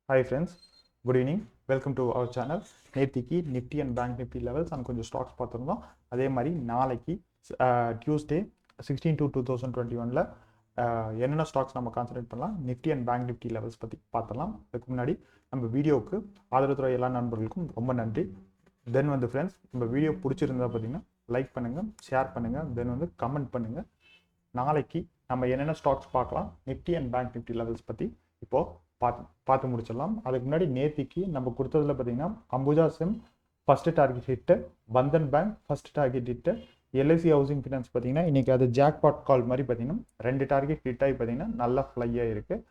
Hi friends, good evening. Welcome to our channel. நேத்திக்கு Nifty and bank Nifty levels and கொஞ்சம் stocks பார்த்துருந்தோம். அதே மாதிரி நாளைக்கு டியூஸ்டே 16/2/2021 என்னென்ன ஸ்டாக்ஸ் நம்ம கான்சன்ட்ரேட் பண்ணலாம், Nifty and bank Nifty levels பற்றி பார்த்துடலாம். அதுக்கு முன்னாடி நம்ம வீடியோவுக்கு ஆதரவு தர எல்லா நண்பர்களுக்கும் ரொம்ப நன்றி. தென் ஃப்ரெண்ட்ஸ், நம்ம வீடியோ பிடிச்சிருந்தா பார்த்தீங்கன்னா லைக் பண்ணுங்கள், ஷேர் பண்ணுங்கள், தென் கமெண்ட் பண்ணுங்கள். நாளைக்கு நம்ம என்னென்ன ஸ்டாக்ஸ் பார்க்கலாம், Nifty and bank Nifty levels பற்றி இப்போது பார்த்து முடிச்சிடலாம். அதுக்கு முன்னாடி நேத்திக்கு நம்ம கொடுத்ததுல பார்த்தீங்கன்னா Ambuja sim first target hit, Bandhan bank first target hit, LIC housing finance பார்த்தீங்கன்னா இன்னைக்கு அது ஜாக்பாட் கால் மாதிரி பார்த்தீங்கன்னா 2 டார்கெட் ஹிட் ஆகி பார்த்தீங்கன்னா நல்லா ஃப்ளையாக இருக்குது.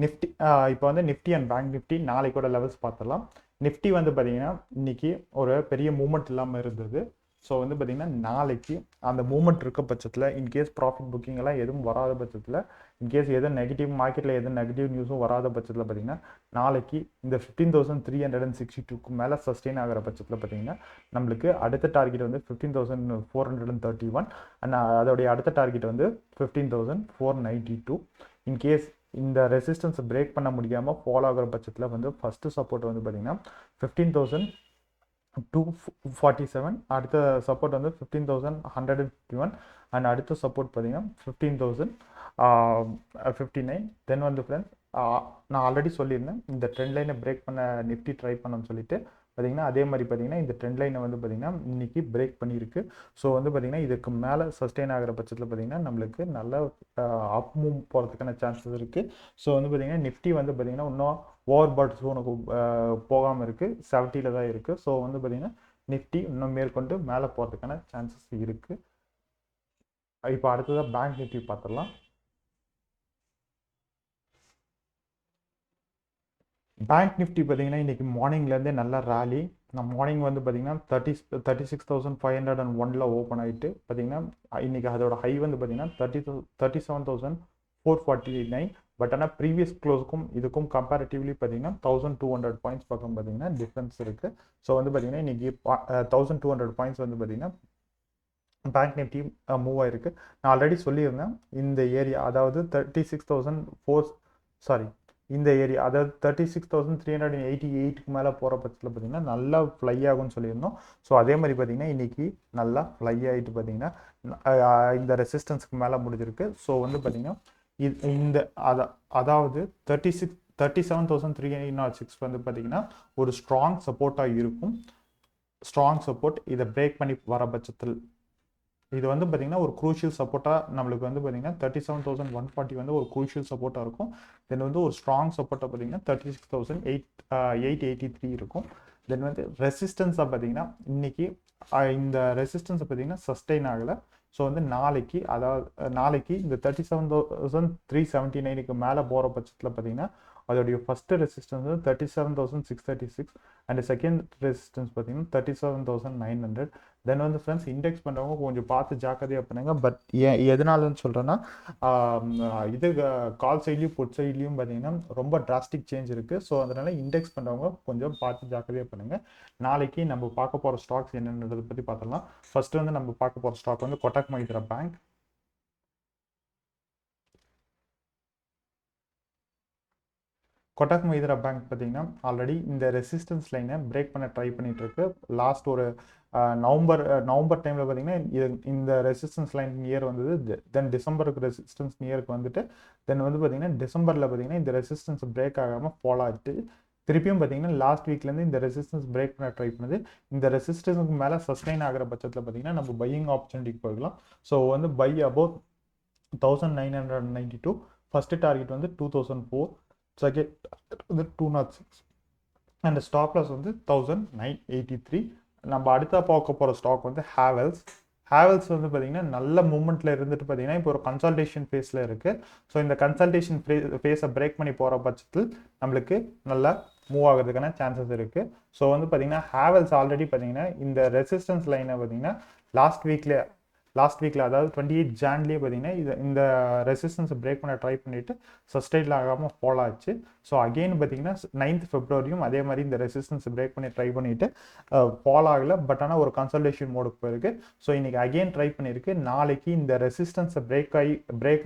நிஃப்டி இப்போ நிஃப்டி அண்ட் பேங்க் நிஃப்டி நாளைக்கோட லெவல்ஸ் பார்த்துடலாம். நிஃப்டி பார்த்தீங்கன்னா இன்னைக்கு ஒரு பெரிய மூவ்மெண்ட் இல்லாமல் இருந்தது. ஸோ பார்த்தீங்கன்னா நாளைக்கு அந்த மூவ்மெண்ட் இருக்க பட்சத்தில் இன்கேஸ் ப்ராஃபிட் புக்கிங் எல்லாம் எதுவும் வராத பட்சத்தில், இன்கேஸ் எதுவும் நெகட்டிவ் மார்க்கெட்டில் எதுவும் நெகட்டிவ் நியூஸும் வராத பட்சத்தில் பார்த்தீங்கன்னா நாளைக்கு இந்த 15,362க்கு மேலே சஸ்டெயின் ஆகிற பட்சத்தில் பார்த்தீங்கன்னா நம்மளுக்கு அடுத்த டார்கெட் 15,431 அண்ட் அதோடைய அடுத்த டார்கெட் 15,492. இன்கேஸ் இந்த ரெசிஸ்டன்ஸை பிரேக் பண்ண முடியாமல் ஃபாலோ ஆகிற பட்சத்தில் ஃபஸ்ட்டு சப்போர்ட் பார்த்தீங்கன்னா 15,247, அடுத்த சப்போர்ட் 15,151 அண்ட் அடுத்த சப்போர்ட் பார்த்தீங்கன்னா 15,059. தென் ஃப்ரெண்ட்ஸ், நான் ஆல்ரெடி சொல்லியிருந்தேன் இந்த ட்ரெண்ட் லைனை பிரேக் பண்ண நிஃப்டி ட்ரை பண்ணணும்னு சொல்லிட்டு பார்த்தீங்கன்னா அதே மாதிரி பார்த்தீங்கன்னா இந்த ட்ரெண்ட் லைனை பார்த்தீங்கன்னா இன்னைக்கு பிரேக் பண்ணியிருக்கு. ஸோ பார்த்தீங்கன்னா இதுக்கு மேலே சஸ்டெயின் ஆகிற பட்சத்தில் பார்த்தீங்கன்னா நம்மளுக்கு நல்ல அப் மூவ் போகிறதுக்கான சான்சஸ் இருக்குது. ஸோ பார்த்தீங்கன்னா நிஃப்டி பார்த்தீங்கன்னா இன்னும் ஓவர் பாட் ஜோனுக்கு போகாமல் இருக்குது, 70ல் தான் இருக்குது. ஸோ பார்த்தீங்கன்னா நிஃப்டி இன்னும் மேற்கொண்டு மேலே போகிறதுக்கான சான்சஸ் இருக்குது. இப்போ அடுத்ததாக பேங்க் நிஃப்டி பார்த்துடலாம். பேங்க் நிஃப்டி பார்த்தீங்கன்னா இன்றைக்கி மார்னிங்லேருந்தே நல்லா ரேலி. நம்ம மார்னிங் பார்த்தீங்கன்னா 36,501 ஓப்பன் ஆகிட்டு பார்த்தீங்கன்னா இன்றைக்கி அதோட ஹை பார்த்தீங்கன்னா 37,449. பட் ஆனால் ப்ரீவியஸ் க்ளோஸுக்கும் இதுக்கும் கம்பேரிட்டிவ்லி பார்த்தீங்கன்னா 1,200 பாயிண்ட்ஸ் பக்கம் பார்த்தீங்கன்னா டிஃப்ரென்ஸ் இருக்குது. ஸோ பார்த்தீங்கன்னா இன்றைக்கி 1,200 பாயிண்ட்ஸ் பார்த்தீங்கன்னா பேங்க் நிஃப்டி மூவ் ஆகிருக்கு. நான் ஆல்ரெடி சொல்லியிருந்தேன் இந்த ஏரியா, அதாவது 36,004 இந்த ஏரியா, அதாவது 36,388க்கு மேலே போகிற பட்சத்தில் பார்த்தீங்கன்னா நல்லா ஃப்ளை ஆகும்னு சொல்லியிருந்தோம். ஸோ அதே மாதிரி பார்த்தீங்கன்னா இன்றைக்கி நல்லா ஃப்ளை ஆகிட்டு பார்த்தீங்கன்னா இந்த ரெசிஸ்டன்ஸுக்கு மேலே முடிஞ்சிருக்கு. ஸோ பார்த்தீங்கன்னா இந்த அதாவது 37,306 பார்த்தீங்கன்னா ஒரு ஸ்ட்ராங் சப்போர்ட்டாக இருக்கும். ஸ்ட்ராங் சப்போர்ட், இதை பிரேக் பண்ணி வர பட்சத்தில் இது பார்த்தீங்கன்னா ஒரு க்ரூஷியல் சப்போர்ட்டாக நம்மளுக்கு பார்த்தீங்கன்னா 37,140 ஒரு க்ரூஷியல் சப்போர்ட்டாக இருக்கும். தென் ஒரு ஸ்ட்ராங் சப்போர்ட்டாக பார்த்தீங்கன்னா 36,883 இருக்கும். தென் ரெசிஸ்டன்ஸாக பார்த்தீங்கன்னா இன்னைக்கு இந்த ரெசிஸ்டன்ஸை பார்த்தீங்கன்னா சஸ்டெயின் ஆகலை. ஸோ நாளைக்கு, அதாவது நாளைக்கு இந்த 37,379க்கு மேலே போகிற பட்சத்தில் பார்த்தீங்கன்னா அதோடைய first resistance 37,636 and second resistance பார்த்தீங்கன்னா 37,900. தென் ஃப்ரெண்ட்ஸ், இண்டெக்ஸ் பண்ணுறவங்க கொஞ்சம் பார்த்து ஜாக்கிரதையாக பண்ணுங்க. பட் எதனாலன்னு சொல்கிறேன்னா இது கால் சைட்லையும் புட் சைட்லையும் பார்த்தீங்கன்னா ரொம்ப டிராஸ்டிக் சேஞ்ச் இருக்குது. ஸோ அதனால் இண்டெக்ஸ் பண்ணுறவங்க கொஞ்சம் பார்த்து ஜாக்கிரதையாக பண்ணுங்கள். நாளைக்கு நம்ம பார்க்க போகிற ஸ்டாக்ஸ் என்னன்றதை பற்றி பார்த்துடலாம். ஃபர்ஸ்ட் நம்ம பார்க்க போகிற stock Kotak Mahindra bank. Kotak Mahindra bank பார்த்தீங்கன்னா ஆல்ரெடி இந்த ரெசிஸ்டன்ஸ் லைனை பிரேக் பண்ண ட்ரை பண்ணிட்டு இருக்கு. லாஸ்ட் ஒரு நவம்பர் டைமில் பார்த்தீங்கன்னா இந்த ரெசிஸ்டன்ஸ் லைன் நியர் வந்தது. தென் டிசம்பருக்கு ரெசிஸ்டன்ஸ் நியருக்கு வந்துட்டு தென் பார்த்தீங்கன்னா டிசம்பரில் பார்த்தீங்கன்னா இந்த ரெசிஸ்டன்ஸ் பிரேக் ஆகாமல் ஃபாலோ ஆகிட்டு திருப்பியும் பார்த்தீங்கன்னா லாஸ்ட் வீக்லேருந்து இந்த ரெசிஸ்டன்ஸ் பிரேக் பண்ண ட்ரை பண்ணுது. இந்த ரெசிஸ்டன்ஸுக்கு மேலே சஸ்டெயின் ஆகிற பட்சத்தில் பார்த்தீங்கன்னா நம்ம பையிங் ஆப்பர்ச்சுனிட்டிக்கு போகலாம். So buy about 1,992, first target 2,004, second 206 and stop loss 1,983. நம்ம அடுத்த பார்க்க போகிற ஸ்டாக் ஹேவல்ஸ். ஹேவல்ஸ் பார்த்தீங்கன்னா நல்ல மூமெண்ட்டில் இருந்துட்டு பார்த்தீங்கன்னா இப்போ ஒரு கன்சல்டேஷன் ஃபேஸில் இருக்குது. ஸோ இந்த கன்சல்டேஷன் ஃபேஸை பிரேக் பண்ணி போகிற பட்சத்தில் நம்மளுக்கு நல்லா மூவ் ஆகிறதுக்கான சான்சஸ் இருக்குது. ஸோ பார்த்தீங்கன்னா ஹேவல்ஸ் ஆல்ரெடி பார்த்தீங்கன்னா இந்த ரெசிஸ்டன்ஸ் லைனை பார்த்தீங்கன்னா லாஸ்ட் வீக்கில் அதாவது 28 ஜான்லேயே பார்த்தீங்கன்னா இந்த ரெசிஸ்டன்ஸை பிரேக் பண்ண ட்ரை பண்ணிவிட்டு சஸ்டெயின் ஆகாமல் ஃபாலோ ஆச்சு. ஸோ அகெயின் பார்த்தீங்கன்னா 9th ஃபெப்ரவரியும் அதே மாதிரி இந்த ரெசிஸ்டன்ஸை பிரேக் பண்ணி ட்ரை பண்ணிவிட்டு ஃபாலோ ஆகலை. பட் ஆனால் ஒரு கன்சல்டேஷன் மோடுக்கு போயிருக்கு. ஸோ இன்றைக்கி அகெயின் ட்ரை பண்ணியிருக்கு. நாளைக்கு இந்த ரெசிஸ்டன்ஸை பிரேக்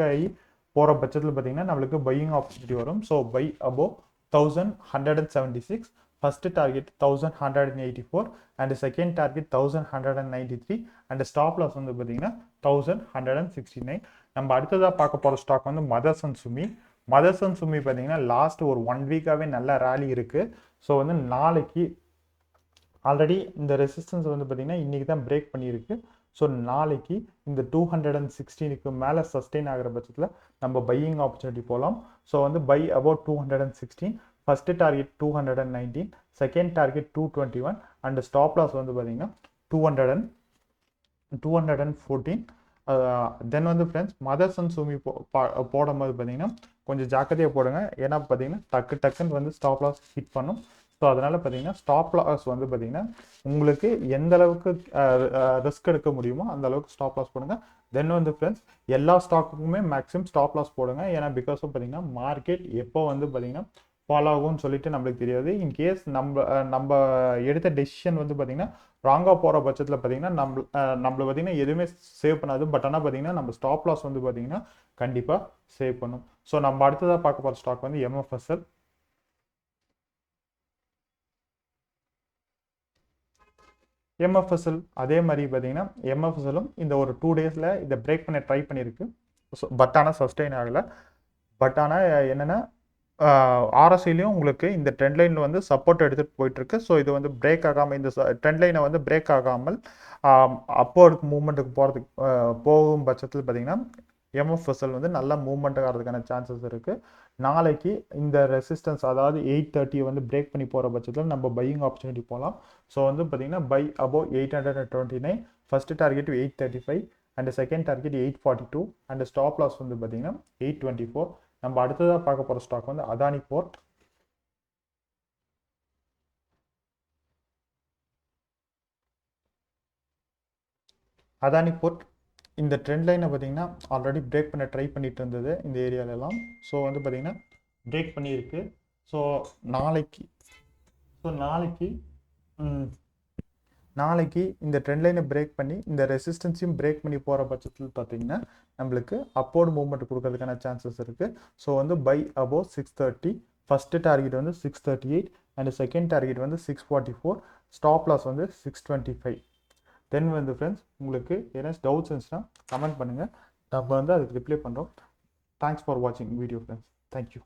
ஆகி போகிற பட்சத்தில் பார்த்தீங்கன்னா நம்மளுக்கு பையிங் ஆப்பர்ச்சுனிட்டி வரும். So by above 1176, first target 1184 and second target 1193 and stop loss வந்து பாத்தீங்கன்னா 1169. நம்ம அடுத்ததா பார்க்க போற ஸ்டாக் வந்து மதர்ஸ் அண்ட் சுமி பாத்தீங்கன்னா லாஸ்ட் ஒரு 1 வீக்காவே நல்ல ராலி இருக்கு. ஸோ வந்து நாளைக்கு ஆல்ரெடி இந்த ரெசிஸ்டன்ஸ் வந்து பாத்தீங்கன்னா இன்னைக்கு தான் பிரேக் பண்ணியிருக்கு. ஸோ நாளைக்கு இந்த 216க்கு மேலே சஸ்டெயின் ஆகிற பட்சத்தில் நம்ம பையிங் ஆப்பர்ச்சுனிட்டி போகலாம். ஸோ வந்து by about 216, first target 219, second target 221 and stop loss வந்து பார்த்தீங்கன்னா 214. தென் வந்து ஃப்ரெண்ட்ஸ் மதர்ஸ் அண்ட் சுமி போடும்போது பார்த்தீங்கன்னா கொஞ்சம் ஜாக்கிரதையாக போடுங்க. ஏன்னா பார்த்தீங்கன்னா டக்குன்னு வந்து ஸ்டாப் லாஸ் ஹிட் பண்ணும். ஸோ அதனால் பார்த்தீங்கன்னா ஸ்டாப் லாஸ் வந்து பார்த்தீங்கன்னா உங்களுக்கு எந்த அளவுக்கு ரிஸ்க் எடுக்க முடியுமோ அந்த அளவுக்கு ஸ்டாப் லாஸ் போடுங்க. தென் வந்து ஃப்ரெண்ட்ஸ் எல்லா ஸ்டாக்குக்குமே மேக்ஸிமம் ஸ்டாப் லாஸ் போடுங்க. ஏன்னா பிகாஸ் ஆஃப் பார்த்தீங்கன்னா மார்க்கெட் எப்போ வந்து பார்த்தீங்கன்னா ஃபாலோ ஆகும்னு சொல்லிட்டு நம்மளுக்கு தெரியாது. இன்கேஸ் நம்ம எடுத்த டெசிஷன் வந்து பார்த்தீங்கன்னா ராங்காக போகிற பட்சத்தில் பார்த்தீங்கன்னா நம்மளை பார்த்தீங்கன்னா எதுவுமே சேவ் பண்ணாது. பட் ஆனால் பார்த்தீங்கன்னா நம்ம ஸ்டாப் லாஸ் வந்து பார்த்தீங்கன்னா கண்டிப்பாக சேவ் பண்ணும். ஸோ நம்ம அடுத்ததாக பார்க்க போகிற ஸ்டாக் வந்து எம்எஃப்எஸ்எல். எம்எஃப்எஸ்எல் அதே மாதிரி பார்த்தீங்கன்னா எம்எஃப்எஸ்எல்லும் இந்த ஒரு 2 டேஸில் இதை பிரேக் பண்ண ட்ரை பண்ணியிருக்கு. பட் ஆனால் சஸ்டெயின் ஆகலை. பட் ஆனால் என்னென்னா ஆர்எஸ்ஐலையும் உங்களுக்கு இந்த ட்ரெண்ட் லைனில் வந்து சப்போர்ட் எடுத்துகிட்டு போயிட்டுருக்கு. ஸோ இது வந்து பிரேக் ஆகாமல் இந்த ட்ரெண்ட் லைனை வந்து பிரேக் ஆகாமல் அப்போர்டுக்கு மூவ்மெண்ட்டுக்கு போகும் பட்சத்தில் பார்த்தீங்கன்னா எம்எஃப்எஸ்எல் வந்து நல்ல மூவ்மெண்ட் ஆகிறதுக்கான சான்சஸ் இருக்குது. நாளைக்கு இந்த ரெசிஸ்டன்ஸ் அதாவது 830 வந்து பிரேக் பண்ணி போகிற பட்சத்தில் நம்ம பையிங் ஆப்பர்ச்சுனிட்டி போகலாம். ஸோ வந்து பார்த்தீங்கன்னா by above 829, first target 835 and second target 842 and stop loss வந்து பார்த்தீங்கன்னா 824. நம்ம அடுத்ததாக பார்க்க போகிற ஸ்டாக் வந்து அதானி போர்ட். அதானி போர்ட் இந்த ட்ரெண்ட் லைனை பார்த்தீங்கன்னா ஆல்ரெடி பிரேக் பண்ண ட்ரை பண்ணிட்டு இருந்தது இந்த ஏரியாலெல்லாம். ஸோ வந்து பார்த்தீங்கன்னா பிரேக் பண்ணியிருக்கு. ஸோ நாளைக்கு இந்த ட்ரெண்ட் லைனை பிரேக் பண்ணி இந்த ரெசிஸ்டன்ஸையும் பிரேக் பண்ணி போகிற பட்சத்தில் பார்த்தீங்கன்னா நம்மளுக்கு அப்போர்டு மூவ்மெண்ட் கொடுக்கறதுக்கான சான்சஸ் இருக்குது. ஸோ வந்து பை அபோவ் 630, ஃபர்ஸ்ட் டார்கெட் வந்து 638 அண்ட் செகண்ட் டார்கெட் வந்து 644, ஸ்டாப் லாஸ் வந்து 625. தென் வந்து ஃப்ரெண்ட்ஸ் உங்களுக்கு ஏதாச்சும் டவுட்ஸ் இருந்துச்சுன்னா கமெண்ட் பண்ணுங்கள். நம்ம வந்து அதுக்கு ரிப்ளை பண்ணுறோம். தேங்க்ஸ் ஃபார் வாட்சிங் வீடியோ ஃப்ரெண்ட்ஸ். தேங்க்யூ.